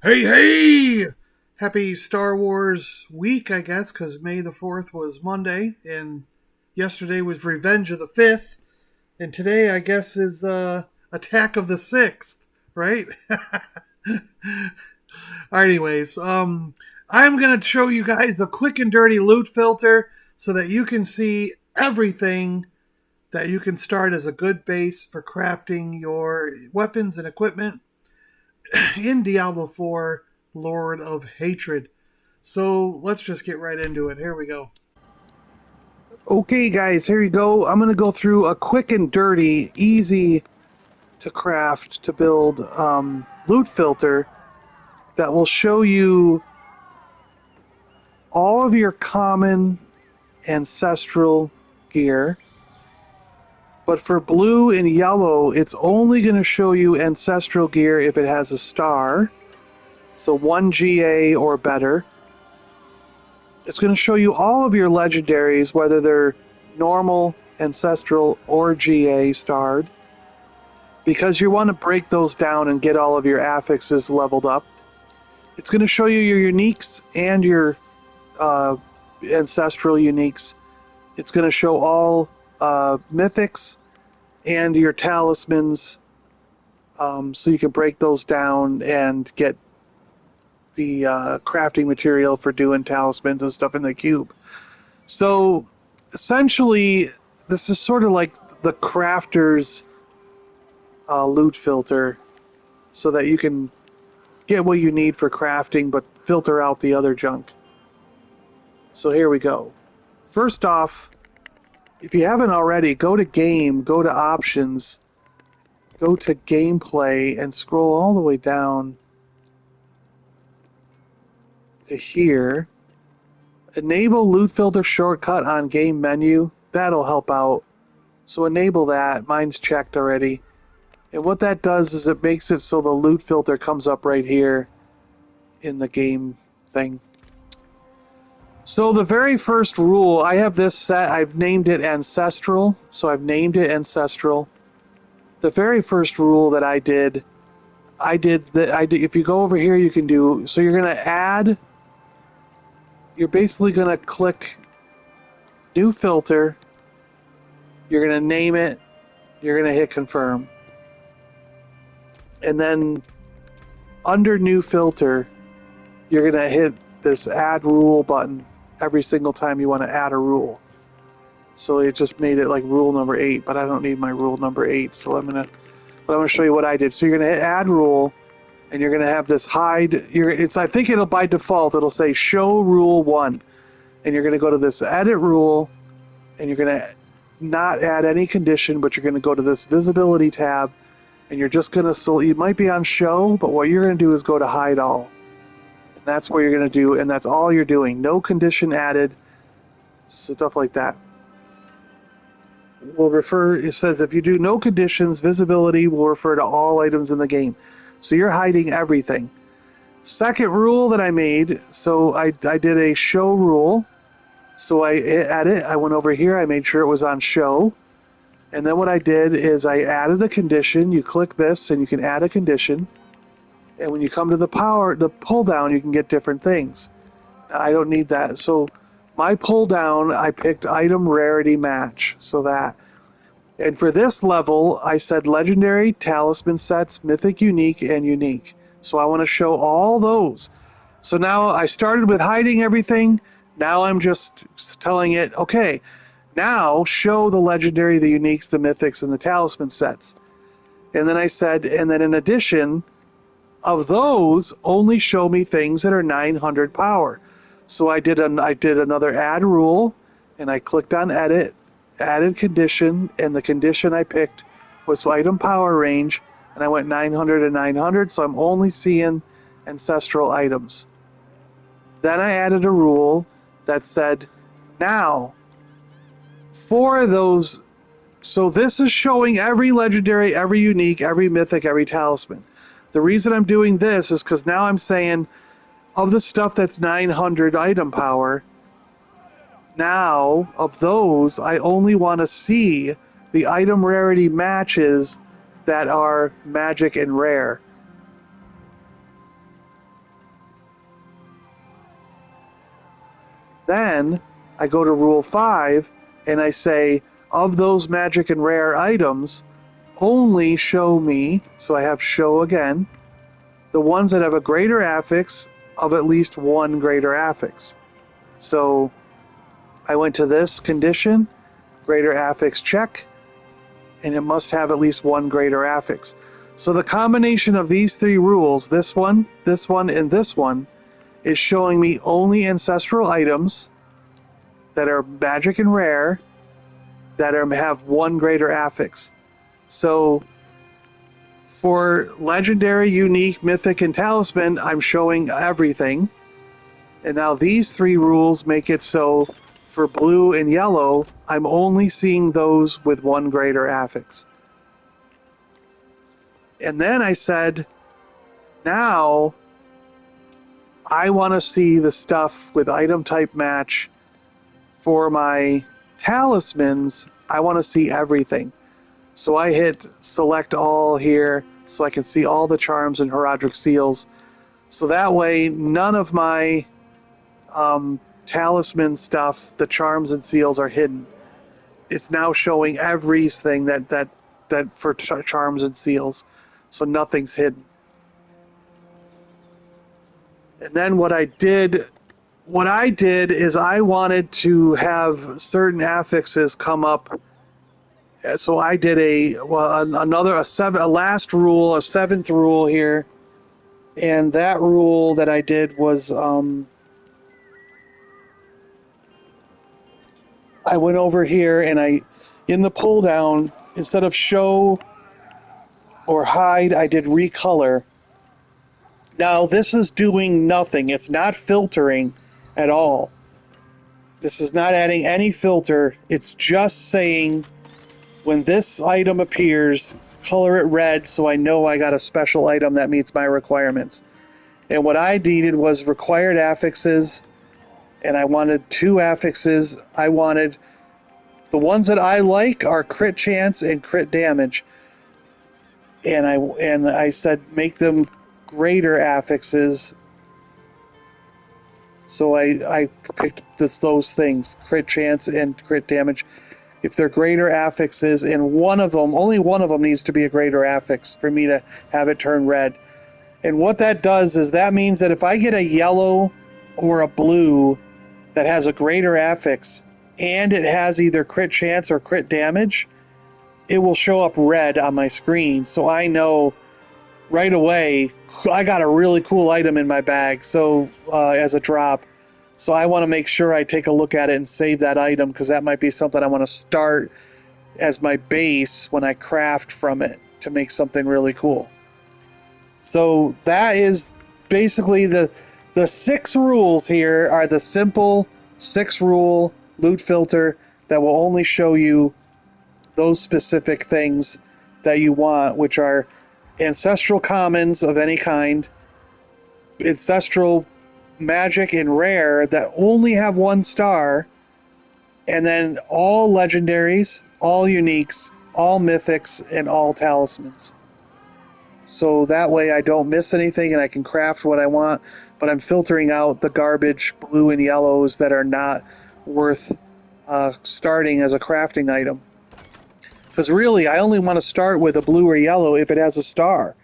Hey, hey! Happy Star Wars week, I guess, because May the 4th was Monday, and yesterday was Revenge of the 5th, and today, I guess, is Attack of the 6th, right? Anyways, I'm going to show you guys a quick and dirty loot filter so that you can see everything that you can start as a good base for crafting your weapons and equipment in Diablo 4 Lord of Hatred. So let's just get right into it. Here we go. Okay, guys, here you go. I'm going to go through a quick and dirty, easy to craft, to build loot filter that will show you all of your common ancestral gear. But for blue and yellow, it's only going to show you ancestral gear if it has a star. So 1 GA or better. It's going to show you all of your legendaries, whether they're normal, ancestral, or GA starred, because you want to break those down and get all of your affixes leveled up. It's going to show you your uniques and your ancestral uniques. It's going to show all mythics and your talismans, so you can break those down and get the crafting material for doing talismans and stuff in the cube. So essentially, this is sort of like the crafter's loot filter, so that you can get what you need for crafting but filter out the other junk. So here we go. First off, if you haven't already, go to game, go to options, go to gameplay, and scroll all the way down to here. Enable loot filter shortcut on game menu. That'll help out. So enable that. Mine's checked already. And what that does is it makes it so the loot filter comes up right here in the game thing. So the very first rule, I have this set, I've named it Ancestral. So I've named it Ancestral. The very first rule that I did, if you go over here, you can do, so you're going to add, you're basically going to click new filter, you're going to name it, you're going to hit confirm. And then under new filter, you're going to hit this add rule button every single time you want to add a rule. So it just made it like rule number 8, but I don't need my rule number 8, so I'm going to show you what I did. So you're going to hit add rule, and you're going to have this hide. I think it'll by default, it'll say show rule 1. And you're going to go to this edit rule, and you're going to not add any condition, but you're going to go to this visibility tab, and you're just going to, you might be on show, but what you're going to do is go to hide all. And that's what you're going to do, and that's all you're doing. No condition added, stuff like that. It says if you do no conditions, visibility will refer to all items in the game. So you're hiding everything. Second rule that I made, so I did a show rule. So I edit, I went over here, I made sure it was on show. And then what I did is I added a condition. You click this and you can add a condition. And when you come to the pull down, you can get different things. Now, I don't need that. So my pull down, I picked item rarity match. So that. And for this level, I said legendary, talisman sets, mythic, unique, and unique. So I want to show all those. So now I started with hiding everything. Now I'm just telling it, okay, now show the legendary, the uniques, the mythics, and the talisman sets. And then I said, and then in addition, of those, only show me things that are 900 power. So I did another add rule, and I clicked on edit, added condition, and the condition I picked was item power range, and I went 900 and 900, so I'm only seeing ancestral items. Then I added a rule that said, now, for those, so this is showing every legendary, every unique, every mythic, every talisman. The reason I'm doing this is because now I'm saying, of the stuff that's 900 item power, now, of those, I only want to see the item rarity matches that are magic and rare. Then I go to Rule 5 and I say, of those magic and rare items, only show me, so I have show again, the ones that have a greater affix of at least one greater affix. So I went to this condition, greater affix check, and it must have at least one greater affix. So the combination of these three rules, this one, and this one, is showing me only ancestral items that are magic and rare that have one greater affix. So for legendary, unique, mythic, and talisman, I'm showing everything. And now these three rules make it so for blue and yellow, I'm only seeing those with one greater affix. And then I said, now I want to see the stuff with item type match for my talismans. I want to see everything. So I hit select all here so I can see all the charms and heraldic seals. So that way, none of my talisman stuff, the charms and seals, are hidden. It's now showing everything that for charms and seals, so nothing's hidden. And then what I did is I wanted to have certain affixes come up. So I did a last rule, a seventh rule here, and that rule that I did was I went over here and in the pull down, instead of show or hide, I did recolor. Now this is doing nothing. It's not filtering at all. This is not adding any filter. It's just saying when this item appears, color it red so I know I got a special item that meets my requirements. And what I needed was required affixes, and I wanted 2 affixes. I wanted the ones that I like are crit chance and crit damage. And I said make them greater affixes. So I picked those things, crit chance and crit damage. If they're greater affixes, and only one of them needs to be a greater affix for me to have it turn red. And what that does is that means that if I get a yellow or a blue that has a greater affix, and it has either crit chance or crit damage, it will show up red on my screen. So I know right away I got a really cool item in my bag, so as a drop. So I want to make sure I take a look at it and save that item, because that might be something I want to start as my base when I craft from it to make something really cool. So that is basically the 6 rules here are the simple 6 rule loot filter that will only show you those specific things that you want, which are ancestral commons of any kind, ancestral magic and rare that only have 1 star, and then all legendaries, all uniques, all mythics, and all talismans. So that way I don't miss anything and I can craft what I want, but I'm filtering out the garbage blue and yellows that are not worth starting as a crafting item. Because really, I only want to start with a blue or yellow if it has a star.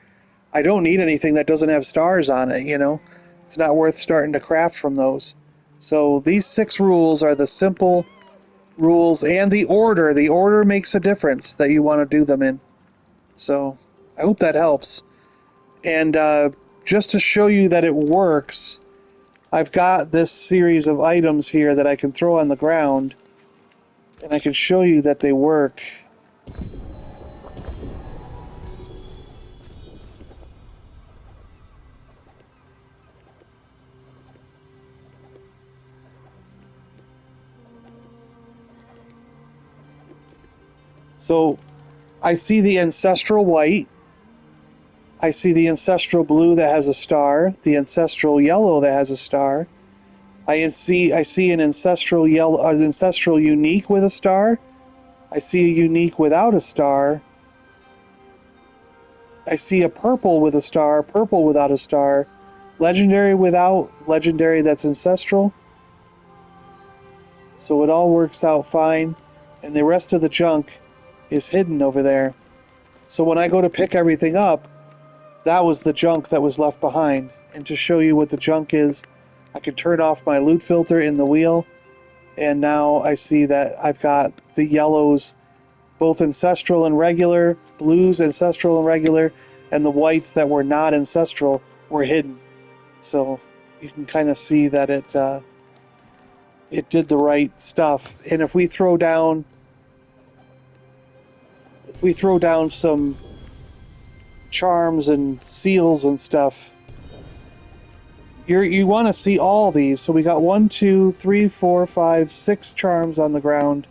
I don't need anything that doesn't have stars on it, you know? It's not worth starting to craft from those. So these 6 rules are the simple rules, and the order. The order makes a difference that you want to do them in. So I hope that helps. And just to show you that it works, I've got this series of items here that I can throw on the ground, and I can show you that they work. So I see the ancestral white, I see the ancestral blue that has a star, the ancestral yellow that has a star. I see an ancestral yellow, an ancestral unique with a star. I see a unique without a star. I see a purple with a star, purple without a star. Legendary without, legendary that's ancestral. So it all works out fine, and the rest of the junk is hidden over there. So when I go to pick everything up, that was the junk that was left behind. And to show you what the junk is, I can turn off my loot filter in the wheel, and now I see that I've got the yellows, both ancestral and regular, blues ancestral and regular, and the whites that were not ancestral were hidden. So you can kind of see that it did the right stuff. And if we throw down some charms and seals and stuff, you want to see all these. So we got 1, 2, 3, 4, 5, 6 charms on the ground.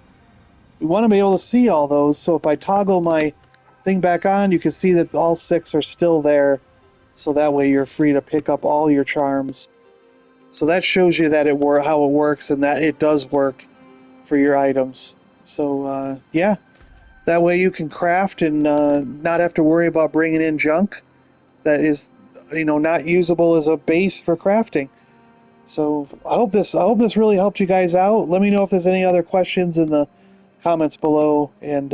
We want to be able to see all those. So if I toggle my thing back on, you can see that all 6 are still there. So that way you're free to pick up all your charms. So that shows you that how it works, and that it does work for your items. So yeah, that way you can craft and not have to worry about bringing in junk that is, not usable as a base for crafting. So I hope this really helped you guys out. Let me know if there's any other questions in the comments below, and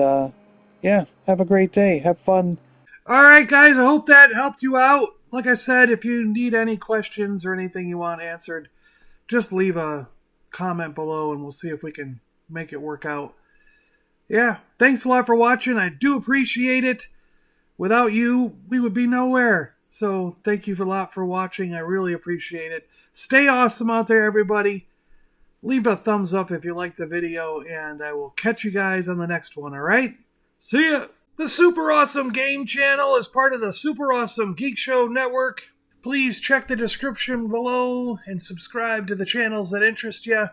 yeah, have a great day. Have fun. All right, guys, I hope that helped you out. Like I said, if you need any questions or anything you want answered, just leave a comment below and we'll see if we can make it work out. Yeah, thanks a lot for watching. I do appreciate it. Without you, we would be nowhere. So thank you a lot for watching. I really appreciate it. Stay awesome out there, everybody. Leave a thumbs up if you liked the video, and I will catch you guys on the next one, all right? See ya! The Super Awesome Game Channel is part of the Super Awesome Geek Show network. Please check the description below and subscribe to the channels that interest you.